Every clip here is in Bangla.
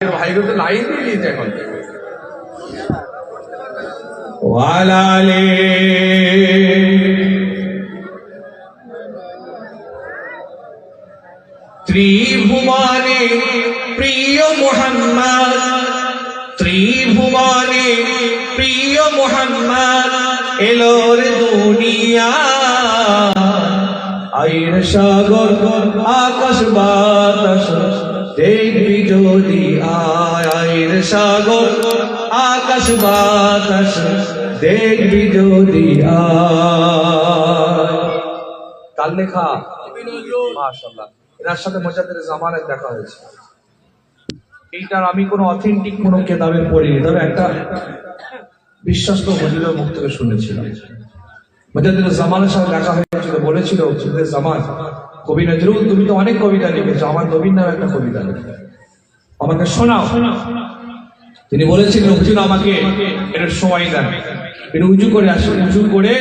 ভাইগো তো লাইন দিয়ে দিয়েছে এখন। ওয়ালালে ত্রিভুবনে প্রিয় মুহাম্মদ, ত্রিভুবনে প্রিয় মুহাম্মদ এলো রে দুনিয়া। আইন সাগর আকাশ বাতাস দেখবি যদি আয়, আইন সাগর আকাশ বাতাস দেখবি যদি আয়। কাল লেখা মাশাআল্লাহ। এনার সাথে মুজাদ্দিদ জামানের দেখা হয়েছে। এইটার আমি কোনো অথেন্টিক কোনো কিতাবে পড়িনি, তবে একটা বিশ্বস্ত হুজুরের মুখ থেকে শুনেছিলাম। মুজাদ্দিদ জামানের সাথে দেখা হয়েছিল, বলেছিল মুজাদ্দিদ জামান, কবি নজরুল তুমি তো অনেক কবিতা লিখেছো, আমার নবীর নামে একটা কবিতা লিখে আমাকে শোনাও। তিনি বলেছিলেন হুজুর আমাকে এর সময় দেন। তিনি উঁচু করে আসেন, উঁচু করে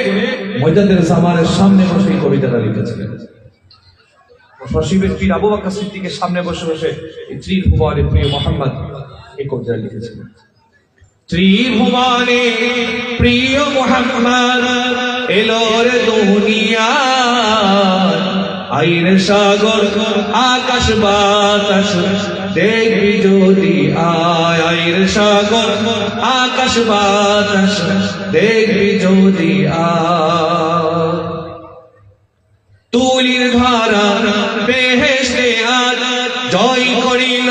মুজাদ্দিদ জামানের সামনে বসে এই কবিতাটা লিখেছিলেন। নসিবের পীর আবু বকর সিদ্দিকের সামনে বসে বসে এই ত্রিভুবনে প্রিয় মুহাম্মদ এই কবিতা লিখেছিলেন। ত্রিভুবনে প্রিয় মুহাম্মদ এলো রে দুনিয়া। আইন সাগর আকাশ বাতাস দেখবি যদি আয়, আইন সাগর আকাশ বাতাস দেখবি যদি আয়। তুলির ধারা বেহেশতে আজ জয় করিল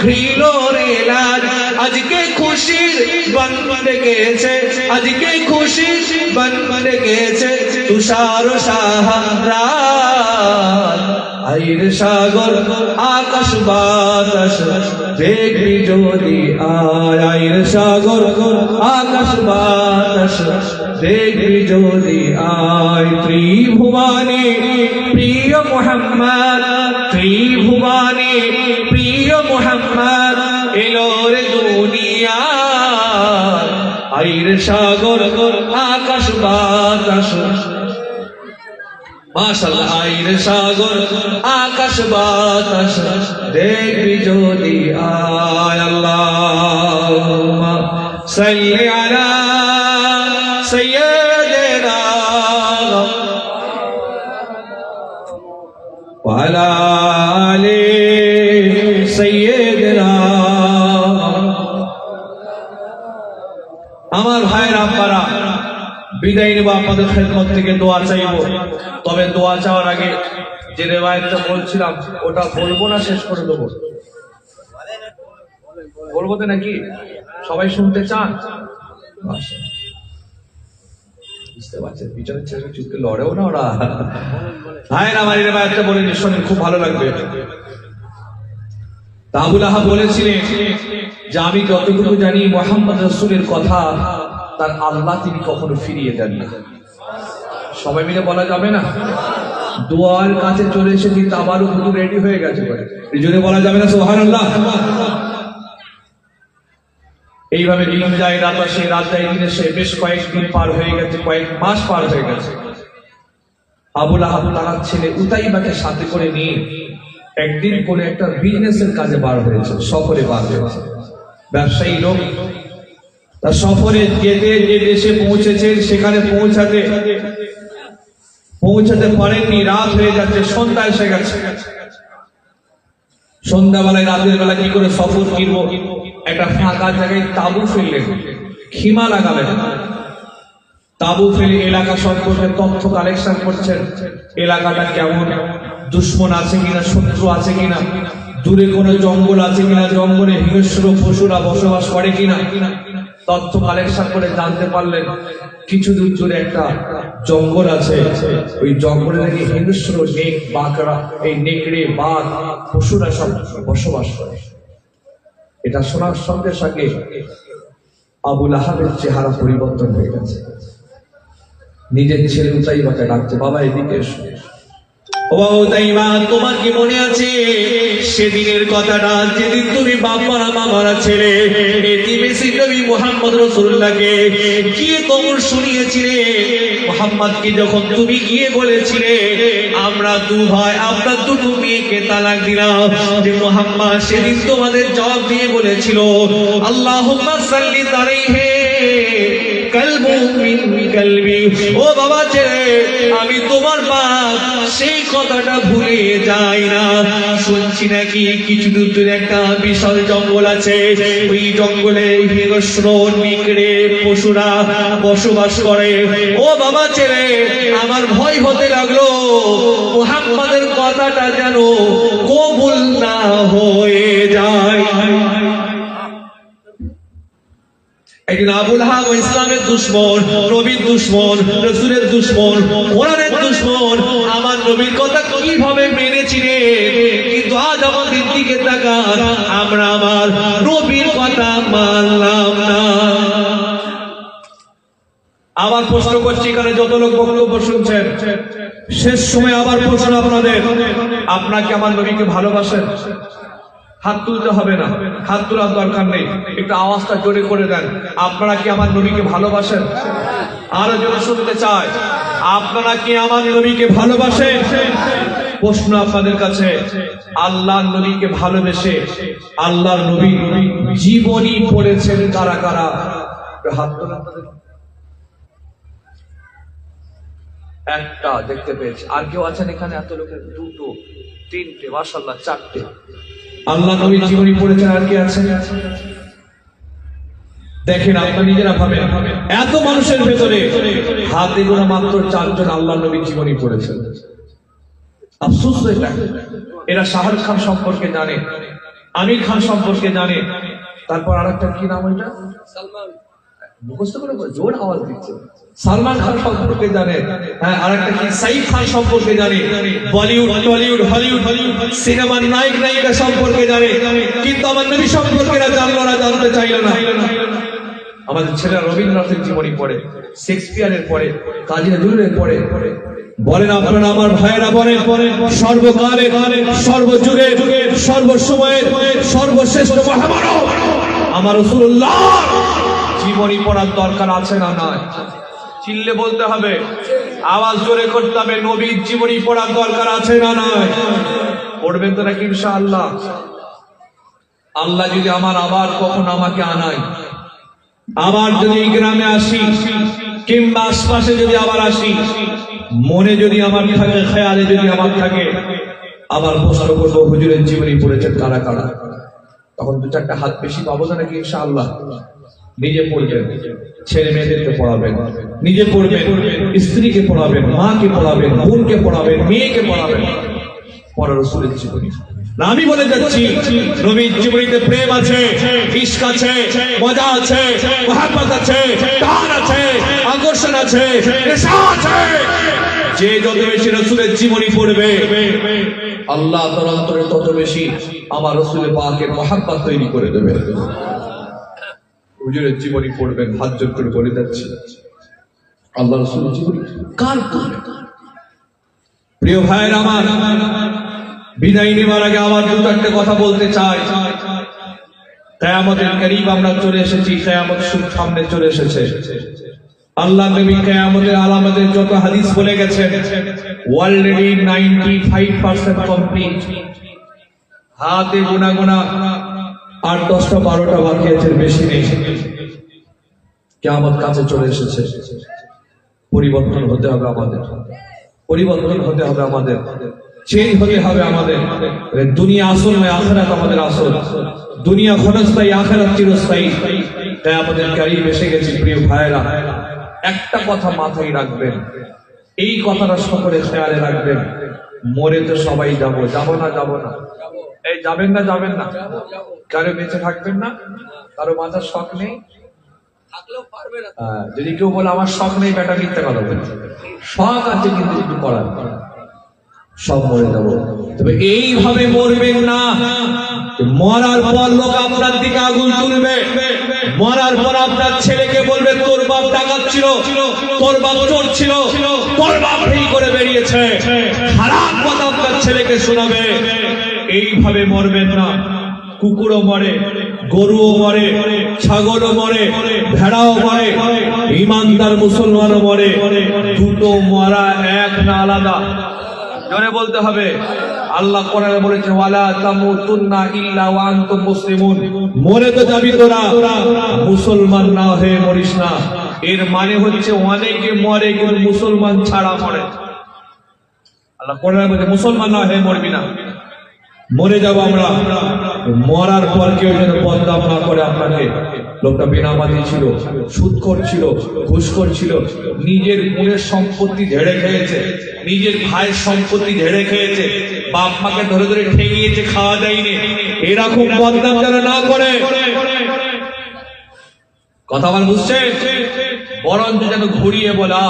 ঘৃল রে লাজ। আজকে খুশির বন ডেকেছে, আজকে খুশির বন ডেকেছে তুষার সাহারা। আইন সাগর আকাশ বাতাস দেখবি যদি আয়, আইন সাগর আকাশ বাতাস দেখবি যদি আয়। ত্রিভুবনে প্রিয় মুহাম্মদ, ত্রিভুবনে প্রিয় মুহাম্মদ এলো রে দুনিয়া। আইন সাগর আকাশ বাতাস মাশাআল্লাহ, আইন সাগর আকাশ বাতাস দেখবি যদি আয়। আল্লাহুম্মা সাল্লি আলা সাইয়্যিদিনা ওয়া আলা আলি সাইয়্যিদিনা। আমার ভাইরা আপনারা বিদায় নেব, আপনাদের খেদমত থেকে দোয়া চাইব। তবে দোয়া চাওয়ার আগে যে রেওয়ায়েতটা বলছিলাম ওটা বলবো না শেষ করে দেবো? বলবো তো নাকি? সবাই শুনতে চান? বুঝতে পারছেন পিছনের ছেলে চুপকে লড়েও না ওরা। ভাই আমার এই রেওয়ায়েতটা বলে শোনেন, খুব ভালো লাগবে। আবু লাহাব বলেছিলেন যে আমি যতটুকু জানি মুহাম্মদ রাসূলের কথা তার আল্লাহ তিনি কখনো ফিরিয়ে দেন না। সবাই মিলে বলা যাবে না? দোয়ার কাছে চলে এসে কিন্তু আবারও হুজুর রেডি হয়ে গেছে, এই জন্য বলা যাবে না সুবহানাল্লাহ। এইভাবে দিন যায় রাত আসে, রাত যায় দিন এসে, বেশ কয়েকদিন পার হয়ে গেছে, কয়েক মাস পার হয়ে গেছে। আবু লাহাব তার ছেলে উতাইবাকে সাথে করে নিয়ে একদিন কোন একটা বিজনেসের কাজে বার হয়েছে, সফরে বার হয়েছে। ব্যবসায়ী লোক, তার সফরে যেতে যে দেশে পৌঁছেছেন সেখানে পৌঁছাতে পারেননি, রাত হয়ে যাচ্ছে, সন্ধ্যা এসে গেছে। সন্ধ্যাবেলায় রাতের বেলা কি করে সফর কিনবো, একটা ফাঁকা জায়গায় তাঁবু ফেললেন, খিমা লাগালেন। তাঁবু ফেলে এলাকা সম্পর্কে তথ্য কালেকশন করছেন, এলাকাটা কেমন, দুশ্মন আছে কিনা, শত্রু আছে কিনা, দূরে কোনো জঙ্গল আছে কিনা, জঙ্গলে হিংস্র পশুরা বসবাস করে কিনা। তথ্য কালেকশন করে জানতে পারলেন কিছু দূর দূরে একটা জঙ্গল আছে, ওই জঙ্গলে নাকি হিংস্র নেক বাঘরা, এই নেকড়ে বাঘ পশুরা সব বসবাস করে। এটা শোনার সঙ্গে সঙ্গে আবু লাহাবের চেহারা পরিবর্তন হয়ে গেছে। নিজের ছেলে উতাইবাকে ডাকছে, বাবা এদিকে এসো। ও উতাইবা, তোমার কি মনে আছে সেদিনের কথাটা, যেদিন তুমি বাপ মারা মা মারা ছেলে এতিমে নবী মুহাম্মদ রাসূলুল্লাহকে গিয়ে কবর শুনিয়েছিলে। মুহাম্মদকে যখন তুমি গিয়ে বলেছিলে আমরা দু ভাই আপনার দুটো মেয়েকে তালাক দিলাম, যে মুহাম্মদ সেদিন তোমাদের জবাব দিয়ে বলেছিল আল্লাহুম্মা সাল্লি আলাইহি কলবু মিন কলবি। ও বাবা ছেলে, আমি তোমার বাপ সেই কথাটা ভুলে যাই না। শুনছি নাকি কিছু দূর একটা বিশাল জঙ্গল আছে, ওই জঙ্গলে হিংস্র নিকড়ে পশুরা বসবাস করে। ও বাবা ছেলে, আমার ভয় হতে লাগলো মুহাম্মাদের কথাটা যেন কবুল না হয়ে যায়। একদিন আবুল হাব ইসলামের দুশমন, নবীর দুশমন, রাসূলের দুশমন, কোরআনের দুশমন আমার নবীর কথা কিভাবে মেনেছিলেন, কিন্তু আজ আমাদের দিকে তাকান, আমরা আমার নবীর কথা মানলাম না। আবার প্রশ্ন করছি, এখানে যত লোক বক্তব্য শুনছেন, শেষ সময় আবার প্রশ্ন আপনাদের, আপনারা কি আমার নবীকে ভালোবাসেন? হাত তুলতে হবে না, হাত তোলার দরকার নেই, একটু আওয়াজটা জোরে করে দেন। আপনারা কি আমার নবীকে ভালোবাসেন? আরো জোরে শুনতে চাই, আপনারা কি আমার নবীকে ভালোবাসেন? প্রশ্ন আপনাদের কাছে, আল্লাহর নবীকে ভালোবেসে আল্লাহর নবী জীবনী পড়েছেন কারা কারা? হাত তোলেন। একটা দেখতে পেয়েছি, আর কেউ আছেন এখানে? এত লোকের দুটো, তিনটে, মাশাআল্লাহ চারটে। আল্লাহ নবীর জীবনী পড়েছেন, আর কি আছে? দেখেন আপনারা নিজেরা ভাবেন, এত মানুষের ভেতরে হাতে গোনা মাত্র 4 জন আল্লাহ নবীর জীবনী পড়েছেন। আফসোস এটা, এরা শাহরুখ খান সম্পর্কে জানে, আমির খান সম্পর্কে জানে, তারপর আরেকটা কি নাম ওইটা, সালমান, মুখস্থ করে জোর আওয়াজ দিচ্ছে, সালমান খান সম্পর্কে জানে, হ্যাঁ আরেকটা কি সাইফ খান সম্পর্কে জানে, বলিউড টলিউড হলিউড সিনেমার নায়ক নায়িকা সম্পর্কে জানে, কিন্তু আমার নবী সম্পর্কে এরা জানলো না, জানতে চাইলো না। আমাদের ছেলেরা রবীন্দ্রনাথের জীবনী পড়ে, শেক্সপিয়ারের পড়ে, কাজী নজরুলের পড়ে। বলেন আপনারা আমার ভাইয়েরা, বলেন সর্বকালে সর্বযুগে সর্বসময়ের সর্বশ্রেষ্ঠ মহামানব আমার রাসূলুল্লাহ জীবনী পড়ার দরকার আছে না নাই? চিল্লে বলতে হবে, আওয়াজ জোরে করতে হবে, নবীর জীবনী পড়ার দরকার আছে না নাই? পড়বেন তো নাকি ইনশাআল্লাহ? আল্লাহ যদি আমার আবার কখন আমাকে আনায়, আবার যদি এই গ্রামে আসি কিংবা আশপাশে যদি আবার আসি, মনে যদি আমার থাকে, খেয়ালে যদি আমার থাকে, আবার প্রশ্ন করবো হুজুরের জীবনী পড়েছেন কারা কারা? তখন 2-4টা হাত বেশি পাবো না নাকি ইনশাআল্লাহ? নিজে পড়বেন, ছেলে মেয়েদেরকে পড়াবেন, নিজে পড়বেন, স্ত্রীকে পড়াবেন, মাকে পড়াবেন, বোনকে পড়াবেন, মেয়েকে পড়াবেন, পড়া রাসূলের জীবনী। আমি বলে যাচ্ছি, নবীর জীবনীতে প্রেম আছে, ইশক আছে, মজা আছে, মহব্বত আছে, টান আছে, আকর্ষণ আছে, নেশা আছে। যে যত বেশি রাসূলের জীবনী পড়বে, আল্লাহ তার অন্তরে তত বেশি আমার রাসূলের পাকের মহব্বত তৈরি করে দেবে। হুজুরের জীবনী পড়বেন, হাত জোর করে বলে যাচ্ছি, আল্লাহ রাসূলের জীবনী কার? প্রিয় ভাইয়ের আমার, বিদায় নেওয়ার আগে আবার 2-4টা কথা বলতে চাই। কিয়ামতের করিব আমরা চলে এসেছি, কিয়ামত সামনে চলে এসেছে। আল্লাহ নবী কিয়ামতের আলামতের যত হাদিস বলে গেছেন, অলরেডি 95% কমপ্লিট। হাতে গোনা গোনা 8-10টা-12টা বাকি আছে, বেশি নেই। কিয়ামত কাছে চলে এসেছে। পরিবর্তন হতে হবে আমাদের, পরিবর্তন হতে হবে আমাদের, চেঞ্জ হতে হবে আমাদের। দুনিয়া আসল নয়, আখিরাত আমাদের আসল। দুনিয়া ক্ষণস্থায়ী, আখিরাত চিরস্থায়ী। কিয়ামতের করিব এসে গেছে। প্রিয় ভাইরা, একটা কথা মাথায় রাখবেন, এই কথাটা সকলে খেয়ালে রাখবেন, মরে তো সবাই যাবো, যাবো না? যাবো না? এই যাবেন না? যাবেন না? কারো বেঁচে থাকবেন না? কারো মাথার শখ নেই? যদি কেউ বলে আমার শখ নেই, বেটা মিথ্যা কথা বলছে। শখ আছে কিন্তু একটু করার, সব মরে যাবো। তবে এইভাবে মরবেন না, মরার পর লোক আপনার দিকে আগুন তুলবে, মরার পর আপনার ছেলেকে বলবে তোর বাপ ডাকাত ছিল, তোর বাপ চোর ছিল, তোর বাপ এই করে বেরিয়েছে, খারাপ কথা আপনার ছেলেকে শোনাবে। এইভাবে মরবেন না। কুকুরও মরে, গরুও মরে, ছাগলও মরে, ভেড়াও মরে, ইমানদার মুসলমানও মরে। দুটো মরা এক না আলাদা? জোরে বলতে হবে। আল্লাহ কোরআনে বলেছে ওয়ালা তামুতুন্না ইল্লা ওয়া আনতুম মুসলিমুন, মরে তো যাবি তোরা, মুসলমান না হয়ে মরিস না। এর মানে হচ্ছে অনেকে মরে কিন্তু মুসলমান ছাড়া মরে। আল্লাহ কোরআনে বলেছে মুসলমান না হয়ে মরবি না, মরে যাবো আমরা। মরার পর কেউ যেন বদনাম না করে আপনাকে। লোকটা বেনামাজি ছিল, সুদখোর ছিল, ঘুষখোর ছিল, নিজের বোনের সম্পত্তি ঝেড়ে খেয়েছে, নিজের ভাইয়ের সম্পত্তি ঝেড়ে খেয়েছে, বাপ মাকে ধরে ধরে ঠেঙিয়েছে, খাওয়া দেয়নি। এরকম বদনাম যেন না করে। কথা আমার বুঝছে? বরঞ্চ যেন ঘুরিয়ে বলা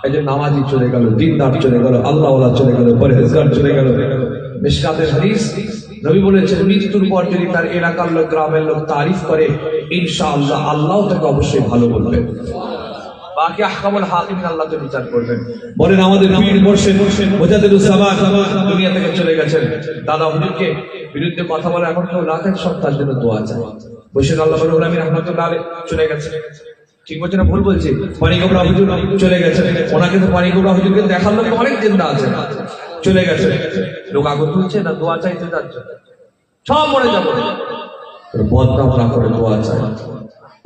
এই যে নামাজি চলে গেল, দিনদার চলে গেল, আল্লাহওয়ালা চলে গেল, পরহেজগার চলে গেল। মিশকাতের হাদিস, নবী বলেছেন মৃত্যুর পর যদি তার এলাকার লোক, গ্রামের লোক তারিফ করে, ইনশাআল্লাহ আল্লাহ তাকে অবশ্যই ভালো বলবেন। বাকি আহকামুল হাকিমিন আল্লাহ তো বিচার করবেন। বলেন আমাদের পীর মুর্শিদ মুজাদ্দিদুস সামাদ দুনিয়া থেকে চলে গেছেন। দাদা হুজুরকে বিরুদ্ধে কথা বলে এখন কেউ না থাকে, সব তার জন্য দোয়া চায়। বসির আল্লাহ আমিন রহমাতুল্লাহ আলাইহি চলে গেছেন। ঠিক বলছে না ভুল বলছি? পানিগোবরা হুজুর চলে গেছেন। ওনাকে তো পানিগোবরা হুজুরকে দেখার লোক অনেক জিন্দা আছে, চলে গেছে। লোক আগুন তুলছে না, দোয়া চাইতে যাচ্ছে, সব মরে যাবো। বদনাম না করে দোয়া চাই।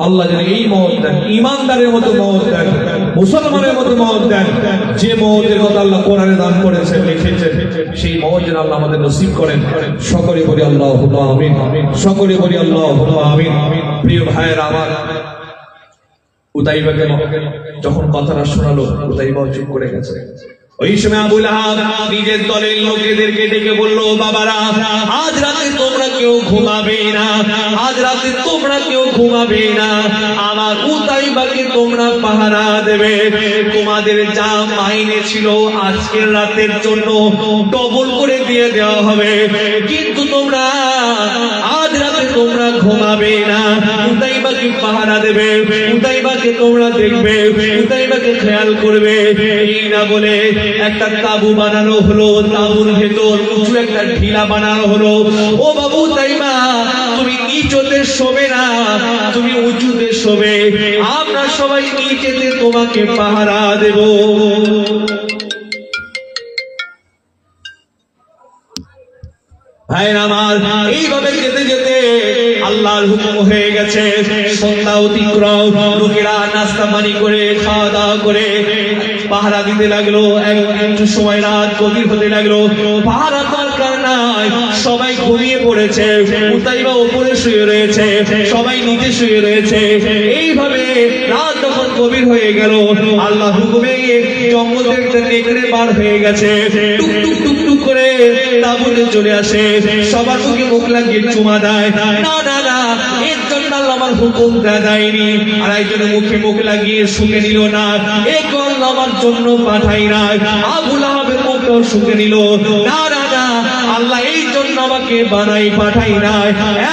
আল্লাহ যেন এই মওত দেন, ইমানদারের মতো মওত দেন, মুসলমানের মতো মওত দেন। যে মওতের কথা আল্লাহ কোরআনে দান করেছেন, লিখেছেন, সেই মওত যেন আল্লাহ আমাদের নসিব করেন। সকলে বলি আল্লাহুম্মা আমিন। সকলে বলি আল্লাহুম্মা আমিন। প্রিয় ভাইয়েরা আমার, উতাইবাকে যখন কথাটা শোনালো, উতাইবাও চুপ করে গেছে। ওই সময় আবু লাহাব নিজের দলের লোকেদেরকে ডেকে বলল, বাবারা, আজ রাতে তোমরা কেউ ঘুমাবে না, আজ রাতে তোমরা কেউ ঘুমাবে না। আমার উতাইবাকে তোমরা পাহারা দেবে। তোমাদের যা মাইনে ছিল আজকের রাতের জন্য ডবল করে দিয়ে দেওয়া হবে, কিন্তু তোমরা আজ রাতে তোমরা ঘুমাবে না। উতাইবাকে পাহারা দেবে, উতাইবাকে তোমরা দেখবে, উতাইবাকে খেয়াল করবে। এই না বলে একটা তাবু বানানো হলো, তাবুর ভেতর উঁচু একটা ঢিলা বানানো হলো। ও বাবু তাইবা, তুমি নিচুতে শোবে না, তুমি উঁচুতে শোবে, আমরা সবাই নিচেতে তোমাকে পাহারা দেব। ভাইরা আমার, এইভাবে যেতে যেতে আল্লাহর হুকুম হয়ে গেছে। সন্ধ্যা অতিক্রম, লোকেরা নাস্তা পানি করে, খাওয়া দাওয়া করে পাহারা দিতে লাগলো। একটু সময় রাত গভীর হতে লাগলো। পাহারা দরকার নাই, সবাই ঘুমিয়ে পড়েছে। উতাইবা উপরে শুয়ে রয়েছে, সবাই নিচে শুয়ে রয়েছে। এইভাবে রাত যখন গভীর হয়ে গেল, আল্লাহ হুকুমে জঙ্গল থেকে নেকড়ে বার হয়ে গেছে। টুক টুক টুক টুক করে তাঁবুতে চলে আসে, সবার মুখে মুখ লাগিয়ে চুমা দেয়। না না না, এর জন্য আল্লাহ আমার হুকুম দেয়নি। আর একজনের মুখে মুখ লাগিয়ে শুকে নিল না, এ কল আমার জন্য পাঠাই না। আবু লাহাবের মুখটাও শুকে নিল না না না, আল্লাহ এই জন্য আমাকে বানাই পাঠাই না।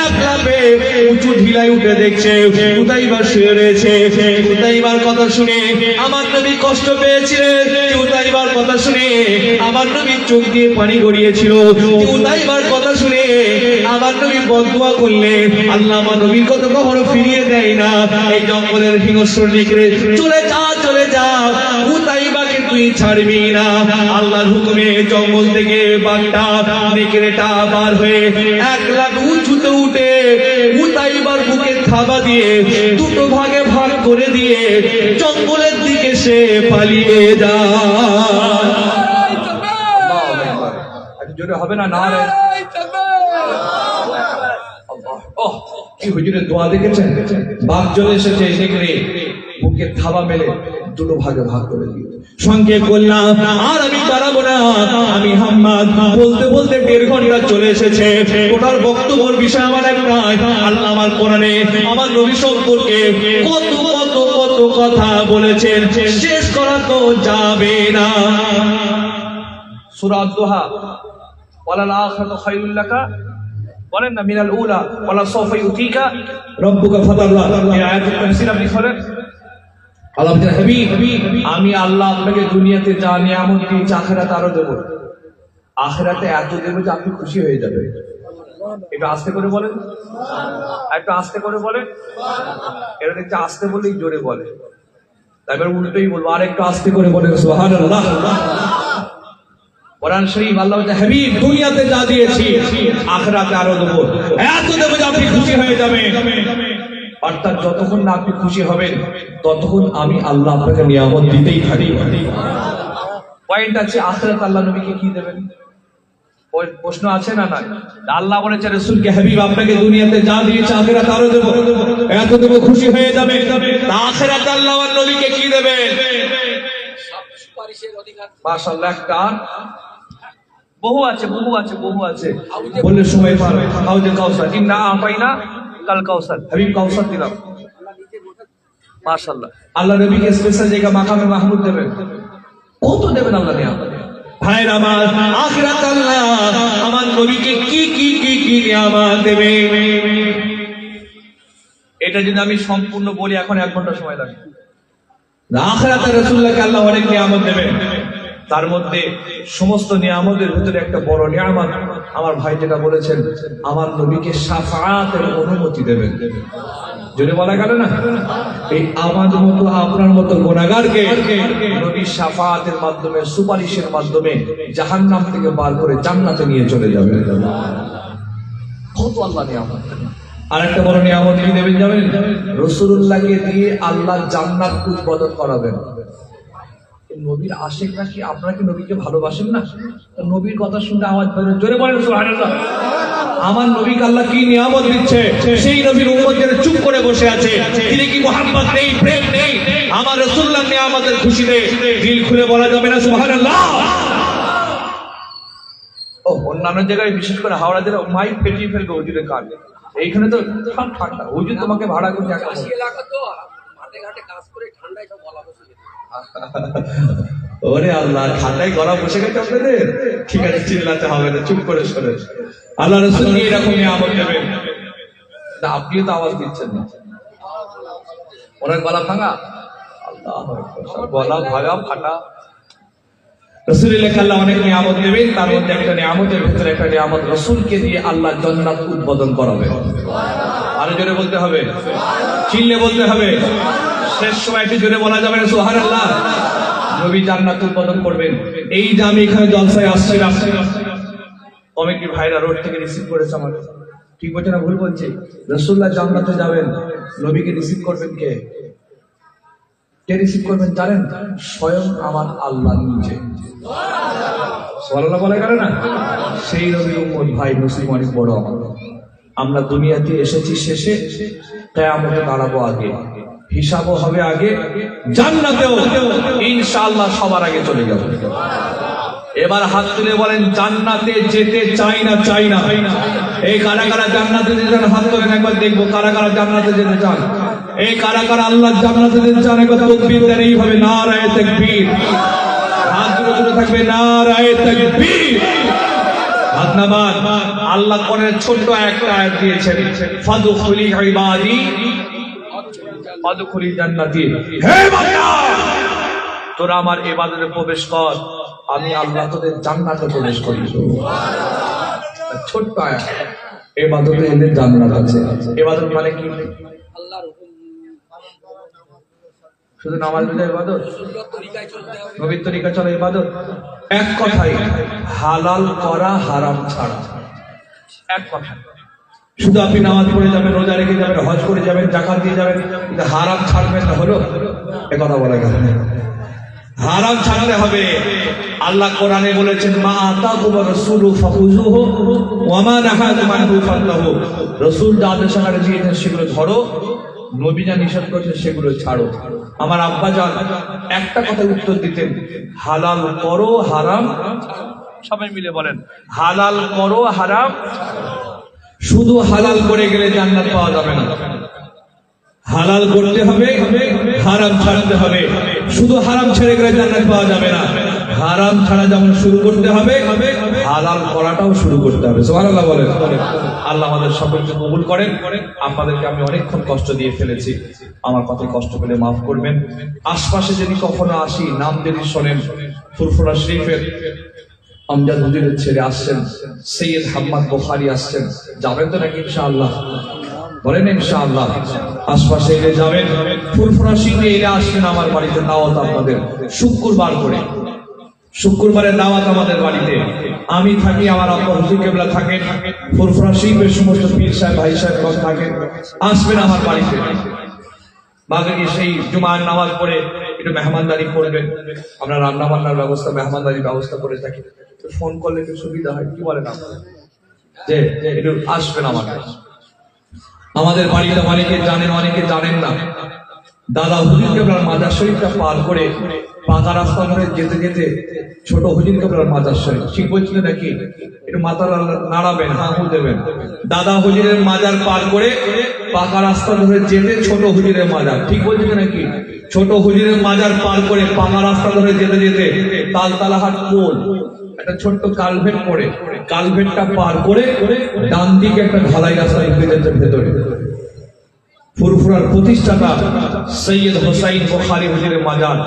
এক লাফে উঁচু ঢিলায় উঠে দেখছে উতাইবা শুয়ে রয়েছে। উতাইবার কথা শুনে আমার নবী কষ্ট পেয়েছিলেন। উতাইবার কথা শুনে আমার নবী চোখ দিয়ে পানি গড়িয়েছিল। উতাইবার কথা শুনে আমার নবী বদদুয়া করলেন, আল্লাহ আমার নবীর কথা কখনো ফিরিয়ে দেয় না। এই জঙ্গলের হিংস্র নেকড়ে, চলে যা চলে যা, উতাইবাকে তুই ছাড়বি না। আল্লাহর হুকুমে জঙ্গল থেকে বাঘটা, নেকড়েটা বার হয়ে এক লাখ উঁচুতে উঠে উতাইবার বুকে থাবা দিয়ে দুটো ভাগে ভাগ করে দিয়ে জঙ্গলের দিকে সে পালিয়ে যায়। জোরে হবে না? না কি হুজুরের দোয়া দেখেছেন? বাঘ চলে এসেছে, নেকড়ে বুকে থাবা মেলে দুটো ভাগে ভাগ করে দিয়ে সংক্ষেপ করলাম, আর আমি দাঁড়াবো না। আমি হাম্মাদ বলতে বলতে 1.5 ঘন্টা চলে এসেছে। ওটার বক্তব্যের বিষয় আমার একটাই, আল্লাহ আমার কোরআনে আমার নবী সম্পর্কে কত কত কত কথা বলেছেন, শেষ করা তো যাবে না। সূরা আদ-দুহা, ওয়ালাল আখিরাতু খায়রুল লাকা, বলেন না, মিনাল উলা, ওয়ালা সাওফা ইউতিকা রাব্বুকা ফাতারদা। এই আয়াতের তাফসীর আপনি করেন। আল্লাহ বলেন, হাবিব, আমি আল্লাহ আপনাকে দুনিয়াতে যা নিয়ামত দিয়েছি আখিরাতে আরো দেব। আখিরাতে এত দেব যে আপনি খুশি হয়ে যাবেন। একটু আস্তে করে বলেন, একটু আস্তে করে বলেন। এরা দেখছে আস্তে বললেই জোরে বলে, তাই এবার উল্টোই বলবো, আর একটু আস্তে করে বলেন সুবহানাল্লাহ। কোরআন শরীফ আল্লাহ বলছে, হাবিব দুনিয়াতে যা দিয়েছি আখিরাতে আরো দেবো, এত দেবো যে আপনি খুশি হয়ে যাবেন। অর্থাৎ যতক্ষণ না আপনি খুশি হবেন ততক্ষণ আমি আল্লাহ আপনাকে নিয়ামত দিতেই থাকি। পয়েন্ট আছে, আখিরাতে আল্লাহ নবীকে কি দেবেন? প্রশ্ন আছে না? নাই। আল্লাহ বলেছে রাসূলকে, হাবিব আপনাকে দুনিয়াতে যা দিয়েছে আখিরাতে আরো দেবো, এত দেবো খুশি হয়ে যাবে। আখিরাতে আল্লাহ আমার নবীকে কি দেবেন? মাশাআল্লাহ, একটা বহু আছে, বহু আছে, বহু আছে, বললে সময় পার হবে। হাউজে কাউসার, ইন্না আতাইনা কাল কাউসার, হাবিব কাউসার দিলাম। মাশাআল্লাহ, আল্লাহ নবীকে স্পেশাল জায়গা মাকামে মাহমুদ দেবেন। কত দেবেন আল্লাহ নিয়ামত? ভাইরা আমার, আখিরাত আল্লাহ আমার নবীকে কি কি কি কি নিয়ামত দেবে, এটা যদি আমি সম্পূর্ণ বলি এখন 1 ঘন্টা সময় লাগবে। আখিরাতে রাসূলুল্লাহকে আল্লাহ অনেক নিয়ামত দেবেন, তার মধ্যে সমস্ত নিয়ামতের ভিতরে একটা বড় নিয়ামত আমার ভাই যেটা বলেছেন, আমার নবীকে শাফাআতের অনুমতি দেবেন। যদি বলা গেল না, এই আমাদের মতো আপনার মতো গুনাহগারকে নবী শাফাআতের মাধ্যমে, সুপারিশের মাধ্যমে জাহান্নাম থেকে বার করে জান্নাতে নিয়ে চলে যাবেন। কত আল্লাহ নিয়ামত। আর একটা বড় নিয়ামত কি দেবেন জানেন? রাসূলুল্লাহকে দিয়ে আল্লাহ জান্নাত উদ্বোধন করাবেন। নবীর আশিকরা কি, আপনারা কি নবীকে ভালোবাসেন না? নবীর কথা শুনতে আওয়াজ বেরোয়, জোরে বলেন সুবহানাল্লাহ। আমার নবীকে আল্লাহ কি নিয়ামত দিচ্ছে, সেই নবীর উম্মত যারা চুপ করে বসে আছে, তিনি কি মুহাব্বত নেই, প্রেম নেই? আমার রাসূলুল্লাহ নিয়ামতের খুশিতে দিল খুলে বলা যাবে না সুবহানাল্লাহ? ও অন্যান্য জায়গায় বিশেষ করে হাওড়া জেলা মাইক ফেটিয়ে ফেলবে হুজুরের কান, এইখানে তো সব ঠান্ডা। হুজুর তোমাকে ভাড়া করে টাকা এলাকা তো মাঠে ঘাটে কাজ করে ঠান্ডায় সব বলা বসে। ওরে আল্লাহ, ঠান্ডায় গলা বসে গেছে আপনাদের? ঠিক আছে, চিল্লাতে হবে না, চুপ করে শোনে। আল্লাহ রাসূল এরকম নিয়ামত দেবেন, আপনিও তো আওয়াজ দিচ্ছেন না। ওনার গলা ভাঙা, আল্লাহ গলা ভাঙা ফাটা। রাসূলুল্লাহকে আল্লাহ অনেক নিয়ামত দেবেন, তার মধ্যে একটা নিয়ামতের ভিতরে একটা নিয়ামত রাসূলকে দিয়ে আল্লাহ জান্নাত উদ্বোধন করাবে। আরো জোরে বলতে হবে, চিল্লে বলতে হবে, শেষ সময় একটু জোরে বলা যাবে না সুবহানাল্লাহ। নবী জান্নাত উদ্বোধন করবেন। এই যে আমি এখানে জলসায় আসছিলাম, কমিটির ভাইরা রোড থেকে রিসিভ করেছে আমাকে, ঠিক বলছে না ভুল বলছে? রাসূলুল্লাহ জান্নাতে যাবেন, নবীকে রিসিভ করবেন কে? কে রিসিভ করবেন জানেন? স্বয়ং আমার আল্লাহ নিজে। সুবহানাল্লাহ বলা গেল না? সেই নবীর উম্মত ভাই, মুসলিম অনেক বড় আমার। আমরা দুনিয়াতে এসেছি শেষে, কিয়ামতে দাঁড়াবো আগে, হিসাবও হবে আগে, জান্নাতেও ইনশাআল্লাহ সবার আগে চলে যাব। এবার হাত তুলে বলেন, জান্নাতে যেতে চাই না, চাই না। এই কারা কারা জান্নাতে যেতে চান হাত তোলেন, একবার দেখবো কারা কারা জান্নাতে যেতে চান। এই কারা কারা আল্লাহ জান্নাতে যেতে চান, একবার তাকবীর দেন, এইভাবে নারায়ে তাকবীর। হাত জোরে থাকবে, নারায়ে তাকবীর। হাত নামান। আল্লাহ কোরআনে ছোট্ট একটা আয়াত দিয়েছেন, ফাদখুলি ইবাদি ফাদখুলি জান্নাতি। হে বান্দা, তোরা আমার ইবাদতে প্রবেশ কর, আমি আল্লাহ তোদের জান্নাতে প্রবেশ করিয়ে দেব। ছোট্ট আয়াত, ইবাদতে এলে জান্নাত আছে। ইবাদত মানে কি? আল্লাহর হুকুম, শুধু নামাজ পড়া ইবাদত? নবীর তরিকা চলে ইবাদত? এক কথাই, হালাল করা হারাম ছাড়া। এক কথা, শুধু আপনি নামাজ পড়ে যাবেন, রোজা রেখে যাবেন, হজ করে যাবেন, যাকাত দিয়ে যাবেন, কিন্তু হারাম ছাড়বেন না, হলো? এ কথা বলা গেল না। হারাম ছাড়তে হবে। আল্লাহ কোরআনে বলেছেন, মা আতাকুমুর রাসূলু ফাখুযুহু ওয়া মা নাহাকুম আনহু ফান্তাহু। রাসূল যা আদেশ দিয়েছেন সেগুলো ধরো, নবী যা নিষেধ করেছেন সেগুলো ছাড়ো। আমার আব্বা জান একটা কথা উত্তর দিতেন, হালাল করো হারাম, সবাই মিলে বলেন, হালাল করো হারাম। শুধু হালাল করে গেলে জান্নাত পাওয়া যাবে না, হালাল করতে হবে, হারাম ছাড়তে হবে। শুধু হারাম ছেড়ে গেলে জান্নাত পাওয়া যাবে না, হারাম ছাড়া যেমন শুরু করতে হবে, হালাল করাটাও শুরু করতে হবে। সুবহানাল্লাহ বলেন। আল্লাহ আমাদের সকলকে কবুল করেন। আপনাদেরকে আমি অনেকক্ষণ কষ্ট দিয়ে ফেলেছি, আমার কথায় কষ্ট পেলে মাফ করবেন। আশপাশে যদি কখনো আসি, নাম যদি শোনেন ফুরফুরা শরীফের আমজাদ হুজুরের ছেলে আসছেন, সৈয়দ হাম্মাদ বুখারী আসছেন, যাবেন তো নাকি ইনশাআল্লাহ? বলেন ইনশাআল্লাহ। আশপাশে এলে যাবেন, ফুরফুরা সিংহে এলে আসবেন আমার বাড়িতে, দাওয়াত আপনাদের শুক্রবার করে। শুক্রবারের দাওয়াত আমাদের বাড়িতে। আমি থাকি, আমার আব্বা হুজুর কেবলা থাকেন, ফুরফুরা সিংহের সমস্ত পীর সাহেব ভাই সাহেব থাকেন, আসবেন আমার বাড়িতে। বাকি সেই জুমার নামাজ পড়ে একটু মেহমানদারি করবেন। আমরা রান্না বান্নার ব্যবস্থা, মেহমানদারির ব্যবস্থা করে থাকি। ফোন করলে একটু সুবিধা হয়, কি বলেন আপনারা? যে একটু আসবেন আমাদের বাড়িতে। অনেকে জানেন, অনেকে জানেন না। দাদা হুজুর কেবলার মাজার শরীফটা পার করে পাকা রাস্তা ধরে যেতে যেতে ছোট হুজুর কেবলার মাজার শরীফ, ঠিক বলছিল নাকি? একটু মাথা নাড়াবেন, হা হু দেবেন। দাদা হুজুরের মাজার পার করে পাকা রাস্তা ধরে যেতে ছোট হুজুরের মাজার, ঠিক বলছিল নাকি? ছোট হুজুরের মাজার পার করে পাকা রাস্তা ধরে যেতে যেতে তালতলাহাট পোল, একটা ছোট্ট কালভেট পড়ে, কালভেটটা পার করে ডান দিকে একটা ঢালাই রাস্তা ঢুকে যেতে ভেতরে ফুরফুরার প্রতিষ্ঠাতা সৈয়দ হোসাইন বুখারী হুজুরের মাজার,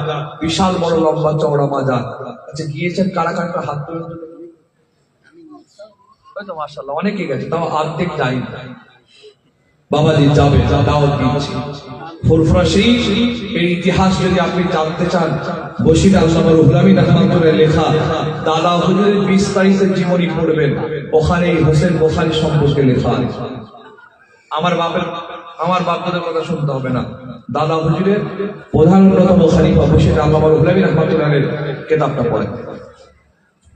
বিশাল বড় লম্বা চওড়া মাজার। আচ্ছা, গিয়েছেন কারা কারা? হাত তুলে। হয়তো মাশাআল্লাহ অনেকে গেছে, তাও অর্ধেক যায়নি। বাবাজি যাবে, দাওয়াত দিচ্ছি। ফুরফুরা শরীফ এর ইতিহাস যদি আপনি জানতে চান, বশির আল্লামা রুহুল আমিন রহমাতুল্লাহ লেখা দাদা হুজুরের বিস্তারিত জীবনী পড়বেন, ওখানে হোসেন বুখারী সম্পর্কে লেখা আছে। আমার বাপদের কথা শুনতে হবে না। দাদা হুজুরের প্রধান অন্যতম খলিফা বশির আল্লামা রুহুল আমিন রহমাতুল্লাহ এর কিতাবটা পড়েন।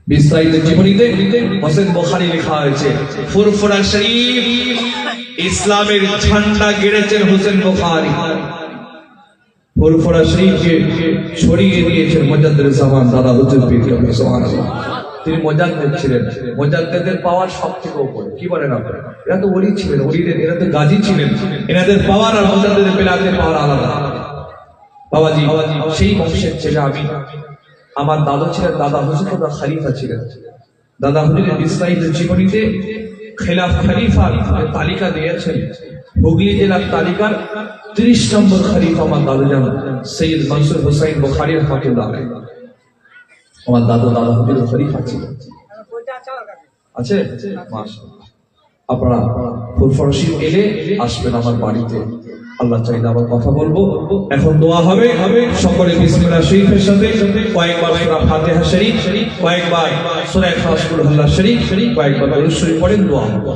বিস্তারিত জীবনীতে হোসেন বুখারী লেখা হয়েছে, ফুরফুরা শরীফ ইসলামের ঝান্ডা গেড়েছেন হোসেন বুখারী। ফুরফুরা শরীফকে ছড়িয়ে দিয়েছেন মুজাদ্দিদ জামান দাদা হুজুর পীর কেবলা, সুবহানাল্লাহ। তিনি মুজাদ্দিদ ছিলেন, মুজাদ্দিদের পাওয়ার সব থেকে উপরে, কি বলেন আপনারা? এরা তো ওলি ছিলেন, ওলিদের এরা তো গাজী ছিলেন, এনাদের পাওয়ার আর মুজাদ্দিদের বেলাতের পাওয়ার আলাদা। বাবাজি সেই বংশের ছেলে আমি। আমার দাদা ছিলেন, দাদা হুজুর কেবলা খলিফা ছিলেন। দাদা হুজুরের বিস্তারিত জীবনীতে খলিফা তালিকা দিয়েছেন। হুগলি জেলার তালিকার 30 নম্বর খলিফা আমার দাদুজান সৈয়দ মনসুর হুসাইন বুখারী রহমাতুল্লাহ আলাইহি। আমার দাদা হুজুর খলিফা ছিলেন। আছে মাশাআল্লাহ। আপনারা ফুরফুরা শরীফ এলে আসবেন আমার বাড়িতে, আল্লাহ চাইলে আবার কথা বলবো। এখন দোয়া হবে, সকলে বিসমিল্লাহ শরীফের সাথে কয়েকবার সূরা ফাতিহা শরীফ, কয়েকবার সূরা ইখলাস কুল হুয়াল্লাহ শরীফ, কয়েকবার দরুদ শরীফ পড়েন, দোয়া হবে।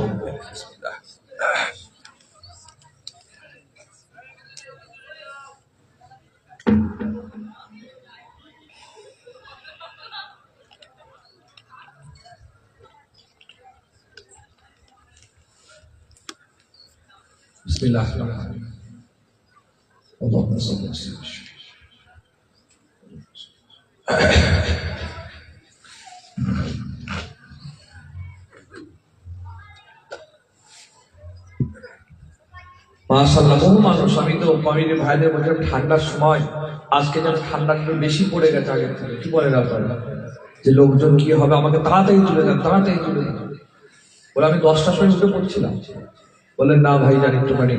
বিসমিল্লাহির রহমানির রহিম। আল্লাহুম্মা সাল্লি আলা সাইয়্যিদিনা মাশাআল্লাহ। বহু মানুষ, আমি তো কমিটি ভাইদের বলছিলাম ঠান্ডার সময় আজকে যেন ঠান্ডা একটু বেশি পড়ে গেছে আগের থেকে, কি বলেন আপনারা? যে লোকজন কি হবে, আমাকে তাড়াতাড়ি চলে যান, তাড়াতাড়ি চলে যান বলে। আমি 10টার সময় উঠে পড়ছিলাম, বললেন না ভাই জান একটুখানি।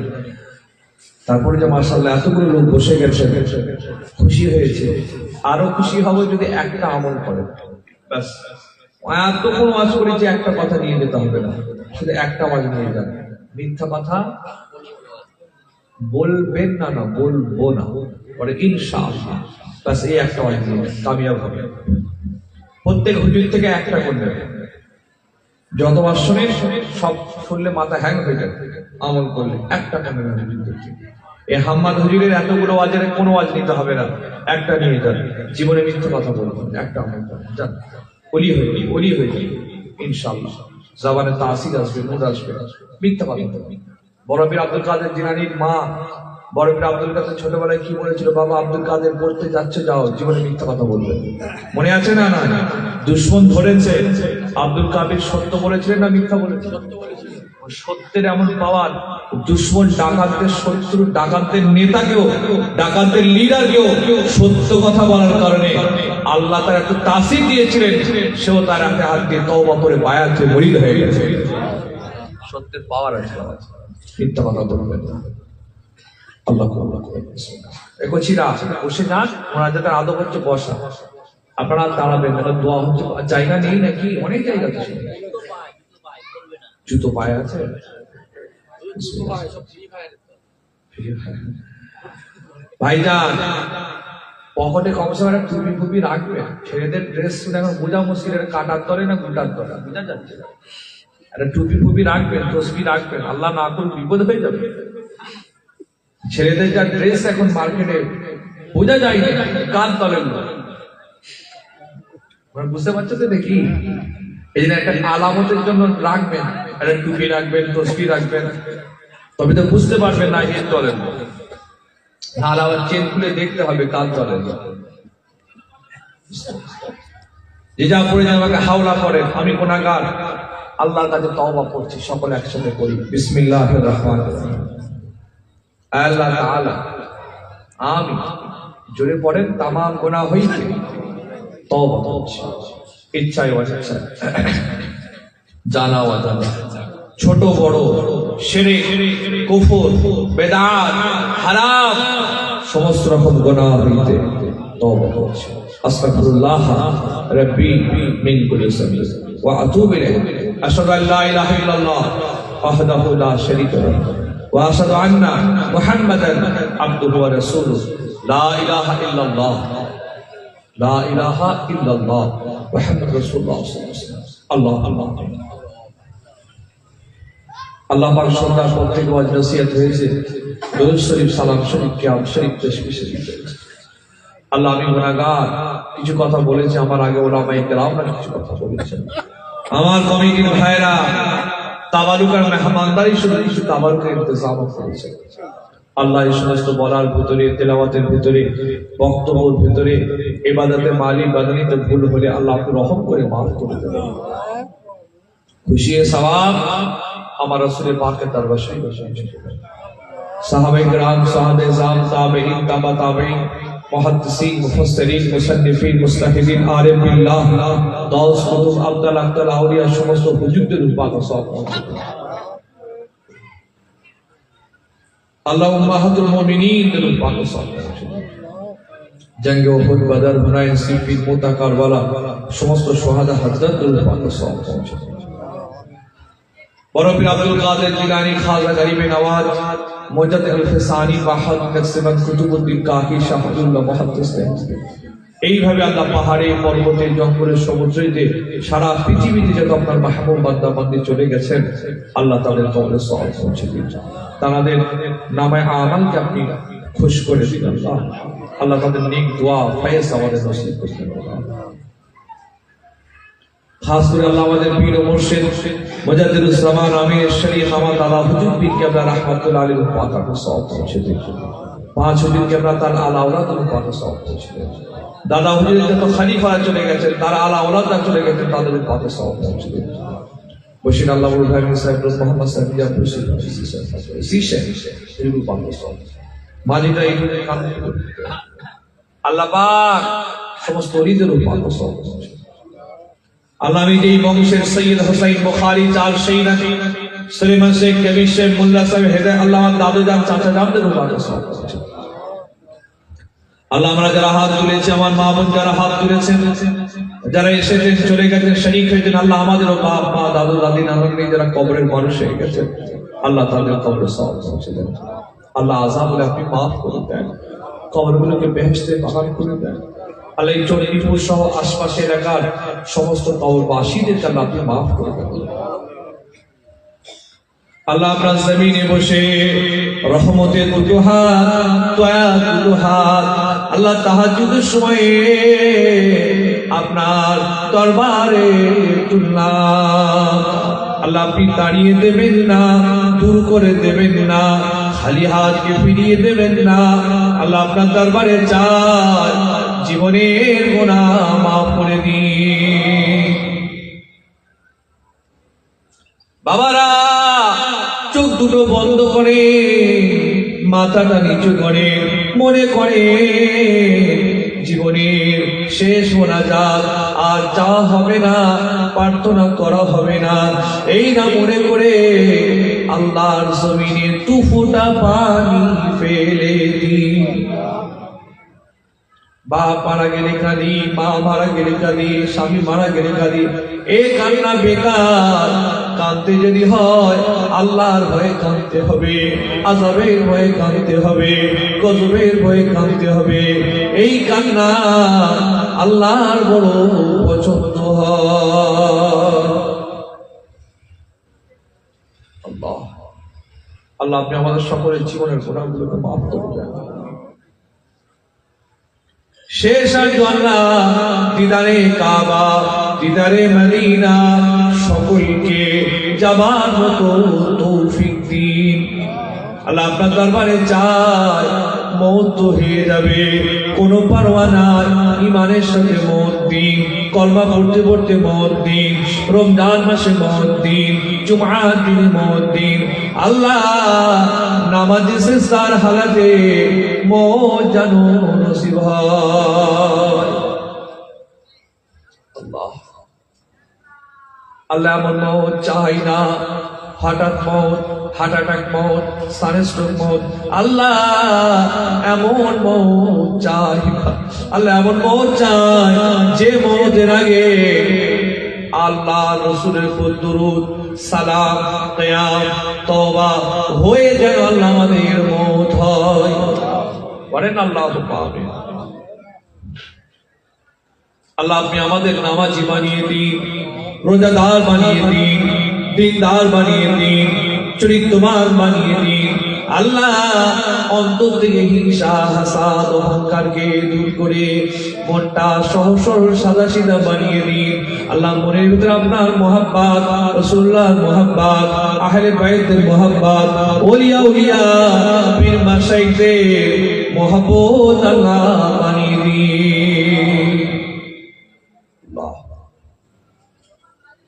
তারপরে যে মাশাআল্লাহ এতগুলো লোক বসে গেছে, খুশি হয়েছে। আরো খুশি হবে যদি একটা আমল করে, ব্যাস। এত কোনো ওয়াজ করেছি, একটা কথা নিয়ে যেতে হবে না, শুধু একটা ওয়াজ নিয়ে যান। মিথ্যা কথা বলবেন না, না বলবো না, পরে ইনশাআল্লাহ, ব্যাস এই একটা ওয়াজ নিয়ে কামিয়াব হবে। প্রত্যেক হুজুর থেকে একটা করবেন। যতবার শুনে সব শুনলে মাথা হ্যাং হয়ে যায়, আমল করলে একটা কানে এই হাম্মাদ হুজুরের এতগুলো ওয়াজের কোনো ওয়াজ নিতে হবে না, একটা নিয়ে যান। জীবনে মিথ্যে কথা বলবেন, একটা আমল যান, ওলি হয়ে যান ইনশাআল্লাহ। জবানে তাসির আসবে, নূর আসবে, মিথ্যা কথা বলবেন। বড় পীর আব্দুল কাদের জিলানীর মা বড় পীর আব্দুল কাদের ছোটবেলায় কি বলেছিল, বাবা আব্দুল কাদের পড়তে যাচ্ছে, যাও, জীবনে মিথ্যা কথা বলবে। মনে আছে না? না, দুশমন ধরেছে, আব্দুল কাদের সত্য বলেছিলেন না মিথ্যা বলেছিলেন? সত্যের এমন পাওয়ার, দুশমন ডাকাতদের শত্রু, ডাকাতদের নেতাকেও, ডাকাতদের লিডারকেও সত্য কথা বলার কারণে আল্লাহ তার এত তাসির দিয়েছিলেন, সেও তার হাতে হাত দিয়ে তওবা করে বায়াত হয়ে মুরিদ হয়ে গেছে। সত্যের পাওয়ার আছে, মিথ্যা কথা বলবেন না। আল্লাহ বসে যান, মোনাজাতের আদব হচ্ছে বসা। আপনারা দাঁড়াবেন, একটা দোয়া হচ্ছে। জায়গা নেই নাকি? অনেক জায়গা তো সেখানে। জুতো পায়ে আছে। ভাইজান, পকেটে কমসে কম টুপি ফুপি রাখবেন। ছেলেদের ড্রেস শুনে এখন বোঝা মুশকিল, এটা কাটার তরে না গুটার তরে বোঝা যাচ্ছে না। একটা টুপি ফুপি রাখবেন, তসবি রাখবেন, আল্লাহ না করুন বিপদ হয়ে যাবে। ছেলেদের যা ড্রেস এখন মার্কেটে বোঝা যায় না কার তলের লোক। বুঝতে পারছো তো দেখি? এই জন্য একটা আলামতের জন্য রাখবেন, একটা টুপি রাখবেন, তসবি রাখবেন, তবে তো বুঝতে পারবেন না এর তলের লোক। আর আবার চেন খুলে দেখতে হবে কার তলের লোক। যে যা পড়ে যেন আমাকে হাওলা করেন, আমি গুনাহগার, আল্লাহর কাছে তওবা করছি। সকলে একসাথে করি বিসমিল্লাহির রহমানির রহিম। আল্লাহ তাআলা আমি জোরে পড়েন, তামাম গুনাহ হইতে তওবা করছি, ইচ্ছায় অনিচ্ছায়, জানা অজানা, ছোট বড়, শিরক, কুফর, বেদাত, হারাম, সমস্ত রকম গুনাহ হইতে তওবা করছি। আস্তাগফিরুল্লাহ রাব্বি মিন কুল্লি যামবি ওয়া আতুবু ইলাইহি। আশহাদু আল্লা ইলাহা ইল্লাল্লাহ ওয়াহদাহু লা শারীকা লাহু ওয়া আশহাদু আন্না মুহাম্মাদান আবদুহু ওয়া রাসূলুহু। লা ইলাহা ইল্লাল্লাহ, লা ইলাহা ইল্লাল্লাহ মুহাম্মাদুর রাসূলুল্লাহ সাল্লাল্লাহু আলাইহি ওয়াসাল্লাম। আল্লাহ আল্লাহ আল্লাহ পাক সন্ধ্যার পর থেকে ওয়াজ নসিহত হয়েছে, দরুদ শরীফ, সালাম শরীফ, কিয়াম শরীফ, তাসবিহ শরীফ। আল্লাহ আমি গুনাহগার, কিছু কথা বলেছি, আমার আগে ওলামায়ে কেরামরা কিছু কথা বলেছেন, আমার কমিটির ভাইরা তাবারুকের মেহমানদারি শুধু কিছু তাবারুকের ইন্তজাম করেছে। আল্লাহ এই সমস্ত বলার ভিতরে, তেলাওয়াতের ভিতরে, বক্তব্যের ভিতরে, ইবাদতে মালি বাদানিতে ভুল হলে আল্লাহ আপনি রহম করে মাফ করে দেবেন। খুশি সওয়াব আমার রাসূলের পাকের দরবার শরীফে পৌঁছে দেবেন। সাহাবায়ে কেরাম, সাহাবে জাম, তাবেঈন, তাবা তাবেঈন, মুহাদ্দিসিন, মুফাসসিরিন, মুসান্নিফিন, মুস্তাহিদিন, আরিফ বিল্লাহ, দাউস, কুতুব, আব্দুল আক্তার, আউলিয়া, সমস্ত হুজুরদের পাক সওয়াব পৌঁছে দেবেন। আল্লাহ উম্মাহাতুল মুমিনিনদের পাক সওয়াব পৌঁছে দেবেন। জঙ্গে উহুদ, বদর, হুনাইন, সিফিন, মুতা, কারবালা, সমস্ত শুহাদা হযরতদের পাক সওয়াব পৌঁছে দেবেন। বড় পীর আব্দুল কাদের জিলানী, খাজা গরিবে নওয়াজ, মুজাদ্দিদ আল-ফিসানি, বাহাদ নকশবন্দ, কুতুবউদ্দিন কাকি, শাহদুল্লাহ মুহাদ্দিস, এইভাবে আল্লাহ পাহাড়ে, পর্বতে, জঙ্গলে, সমুদ্রে, সারা পৃথিবীতে যত আপনার মাহবুব বান্দা বান্দি চলে গেছেন, আল্লাহ তাদের কবরে সওয়াব পৌঁছে দিন। তাদের নামে আমালকে আপনি খুশ করে দিন আল্লাহ। আল্লাহ তাদের নেক দোয়া ফয়েজ আমাদের নসিব করতে পারেন। খাস করে আল্লাহ আমাদের পীর ও মুর্শিদ মুজাদ্দিদুস জামান আমির শরীফ আমার দাদা হুজুর পীর কেবলা রাহমাতুল্লাহ আলাইহি পাকে সওয়াব পৌঁছে দিন। পাঁচ হুজুর কেবলা তার আলা আওলাদের পাকে সওয়াব পৌঁছে দিন। দাদা হুজুরের যত খলিফা চলে গেছেন, তার আলা আওলাদরা চলে গেছেন, তাদের পাকে সওয়াব পৌঁছে দিন। বশির আল্লাহ ইব্রাহিম সাহেব, মোহাম্মদ সাহেব, জাফর সাহেব, সিসে এগুলো পাকে সওয়াব। মালিকা এইগুলো কাম আল্লাহ পাক সমস্ত ওলিদের পাকে সওয়াব পৌঁছে। আল্লাহ আমি যেই বংশের সৈয়দ হুসাইন বুখারী, চার শহীদ সুলেমান শেখ, কবির শেখ, মোল্লা সাহেব, হেদায়েত, আল্লাহ দাদু জান, চাচা জানদের উপরে সওয়াব পৌঁছে। আল্লাহ আমরা যারা হাত তুলেছি, আমার মা বোন যারা হাত তুলেছেন, যারা এসেছেন, চলে গেছেন, শরীক হয়েছেন, আল্লাহ আমাদেরও বাপ মা, দাদু দাদি, নানা নানি যারা কবরের মানুষ হয়ে গেছেন, আল্লাহ তাদের কবরে সওয়াব পৌঁছে দেন। আল্লাহ আযাবগুলো আপনি মাফ করে দেন, কবরগুলোকে বেহেশতে বাগান করে দেন। আল্লাহ এই চণ্ডীপুর সহ আশপাশের এলাকার সমস্ত কবরবাসীদের আল্লাহ আপনি মাফ করে দেন। আল্লাহ আপনার জমিনে বসে রহমতের দুটো হাত, দয়ার দুটো হাত, আল্লাহ তাহাজ্জুদের সময়ে আপনার দরবারে তুললাম। আল্লাহ আপনি তাড়িয়ে দেবেন না, দূর করে দেবেন না, খালি হাতকে ফিরিয়ে দেবেন না। আল্লাহ আপনার দরবারে চাই জীবনের গুনাহ মাফ করে দিন। বাবারা চোখ দুটো বন্ধ করে, মাথাটা নিচু করে, মনে করে জীবনের শেষ মোনাজাত আর চাওয়া হবে না, প্রার্থনা করা হবে না, এই না মনে করে আল্লাহর জমিনে দু ফোঁটা পানি ফেলে দিন। বাপ মারা গেলে কাঁদি, মা মারা গেলে কাঁদি, স্বামী মারা গেলে কাঁদি। এই কান্না বেকার। কাঁদতে যদি হয় আল্লাহর ভয়ে কাঁদতে হবে, আযাবের ভয়ে কাঁদতে হবে, গজবের ভয়ে কাঁদতে হবে। এই কান্না আল্লাহর বড় পছন্দ হয়। আল্লাহ আল্লাহ আপনি আমাদের সকলের জীবনের গুনাহগুলোকে মাফ করে দেন। শেষ আল্লাহ দিদারে কাবা, দিদারে মদিনা সকলকে যাবার মতো তৌফিক দিন। আল্লাহ আপনার দরবারে চাই, মওত তো হয়ে যাবে, কোনো পারোয়া নাই, ইমানের সাথে মওত দিন, কলমা পড়তে পড়তে মওত দিন, রমজান মাসে মওত দিন, জুমআর দিনে মওত দিন। আল্লাহ নামাজে সিজদার হালাতে মওত যেন নসিব হয়। আল্লাহ আল্লাহ এমন মওত চাই না, হঠাৎ মওত, হার্ট অ্যাটাক মওত, সানস্ট্রোক মওত। আল্লাহ এমন মওত চাই না, আল্লাহ এমন মওত চাই যে মওতের আগে আল্লাহ রাসূলের উপর দুরূদ, সালাম, কিয়াম, তওবা হয়ে যেন আল্লাহ আমাদের মওত হয়। বলেন আল্লাহুম্মা আমিন। আল্লাহ আপনি আমাদের নামাজি বানিয়ে দিন, রোজাদার বানিয়ে দিন, দিনদার বানিয়ে দিন, চরিত্রবান বানিয়ে দিন। আল্লাহ অন্তর থেকে হিংসা, হাসাদ, অহংকারকে দূর করে মনটা সহজ সরল সাদা সিধা বানিয়ে দিন। আল্লাহ মনের ভিতরে আপনার মহাব্বত, রাসূলুল্লাহর মহাব্বত, আহলে বাইতের মহাব্বত, ওলিয়া উলিয়া পীর মাশাইখদের মহব্বত আল্লাহ বানিয়ে দিন।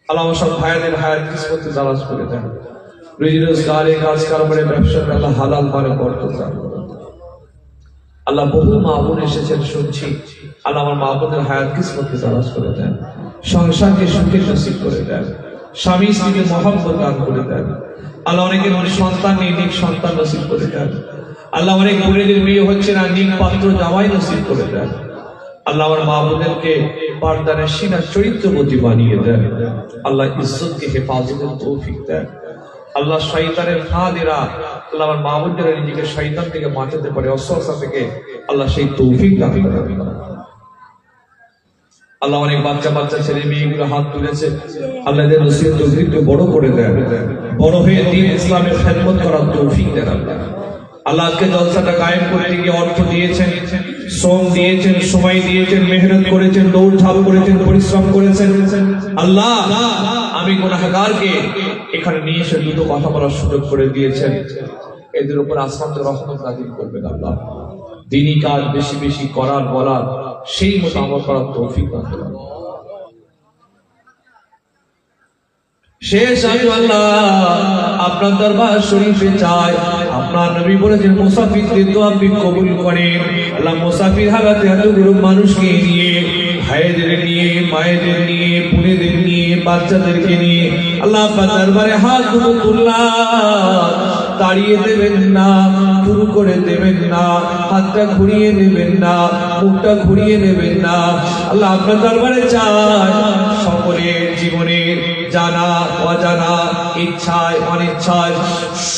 আল্লাহ সব ভাইদের হায়াত কিসমতে দারাজ করে দেন, রুজি রোজগারে, কাজ কারবারে, ব্যবসাতে আল্লাহ হালাল মানে বরকত দান করুন। আল্লাহ বহু মা বোন এসেছেন শুনছি, আল্লাহ আমার মা বোনের হায়াত কিসমতে দারাজ করে দেন, সংসারকে সুখের নসিব করে দেন, স্বামী স্ত্রীকে মহব্বত দান করে দেন। আল্লাহ অনেকের সন্তান নেই, নিক সন্তান নসিব করে দেন। আল্লাহ অনেক বোনেদের বিয়ে হচ্ছে না, নিক পাত্র জামাই নসিব করে দেন। আল্লাহ আমার মা বোনেরকে পারদানের সিনা চরিত্রবতী বানিয়ে দেন। আল্লাহ ইজ্জতকে হেফাজতের তৌফিক দেন। আল্লাহ শয়তানের ফাঁদেরা, আল্লাহ আমার মা বোনেরা নিজেকে শয়তান থেকে বাঁচাতে পারে, অস্বস্থতা থেকে আল্লাহ সেই তৌফিক দান করেন। আল্লাহ অনেক বাচ্চা বাচ্চা ছেলে মেয়েগুলো হাত তুলেছে, আল্লাহ এদের নসিহত তৌফিককে বড় করে দেন, বড় হয়ে দ্বীন ইসলামের খেদমত করার তৌফিক দেন। আল্লাহ আজকে জলসাটা কায়েম করতে গিয়ে অর্থ দিয়েছেন, শ্রম দিয়েছেন, সময় দিয়েছেন, মেহনত করেছেন, দৌড়ঝাঁপ করেছেন, পরিশ্রম করেছেন। আল্লাহ আমি গুনাহগারকে এখানে নিয়ে এসে দুটো কথা বলার সুযোগ করে দিয়েছেন, এদের উপর আসমান থেকে রহমত নাযিল করবেন। আল্লাহ দ্বীনি কাজ বেশি বেশি করার, বলার, সেই মতো আমল করার তৌফিক দান করুন। শেষ আমি আল্লাহ আপনার দরবার শরীফে চাই, আপনার নবী বলেছেন মুসাফিরদের দোয়া আপনি কবুল করেন। আল্লাহ মুসাফির হালাতে এতগুলো মানুষকে নিয়ে, ভাইদের নিয়ে, মায়েদের নিয়ে, বোনেদের নিয়ে, বাচ্চাদেরকে নিয়ে আল্লাহ আপনার দরবারে হাত দুটো তুললাম। দাঁড়িয়ে দেবেন না, শুরু করে দেবেন না, হাতটা ঘুরিয়ে নেবেন না, মুখটা ঘুরিয়ে নেবেন না। আল্লাহ আপনার দরবারে চাই সকলের জীবনের জানা অজানা, ইচ্ছায় অনিচ্ছায়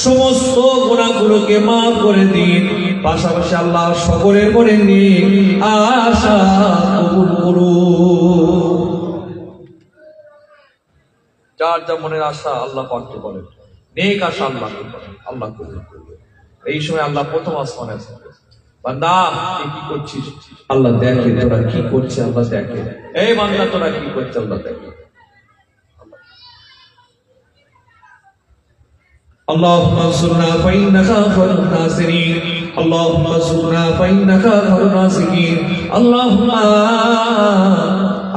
সমস্ত গুনাহগুলোকে মাফ করে দিন। পাশাপাশি আল্লাহ সকলের মনে নিয়ে আশা কবুল করুন। যার যা মনের আশা আল্লাহ পাককে বলেন, নেক আশা আল্লাহ করেন, আল্লাহ কবুল করবেন। এই সময় আল্লাহ প্রথম আসমানে আছেন, বান্দা তুই কি করছিস? আল্লাহ দেখে, তোরা কি করছিস? আল্লাহ দেখে। এই বান্দা তোরা কি করছিস? আল্লাহ দেখে। اللهم انصرنا فإنك خير الناصرين، اللهم انصرنا فإنك خير الناصرين، اللهم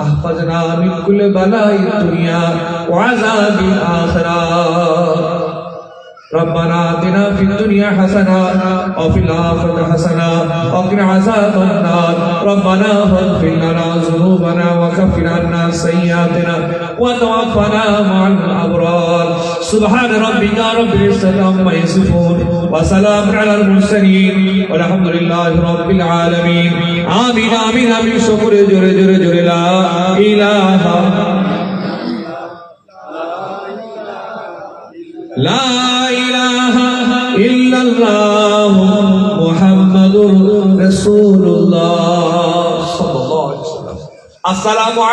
احفظنا من كل بلاء الدنيا وعذاب الآخرة. ربنا آتنا في الدنيا حسنة وفي الآخرة حسنة وقنا عذاب النار. ربنا اغفر لنا ذنوبنا وكفر عنا سيئاتنا وتوفنا مع الأبرار. سبحان ربك رب العزة عما يصفون وسلام على المرسلين والحمد لله رب العالمين آمين آمين آمين شكر جري جري جري لا إله لا إله إلا الله محمد رسول الله صلى الله عليه وسلم السلام عليكم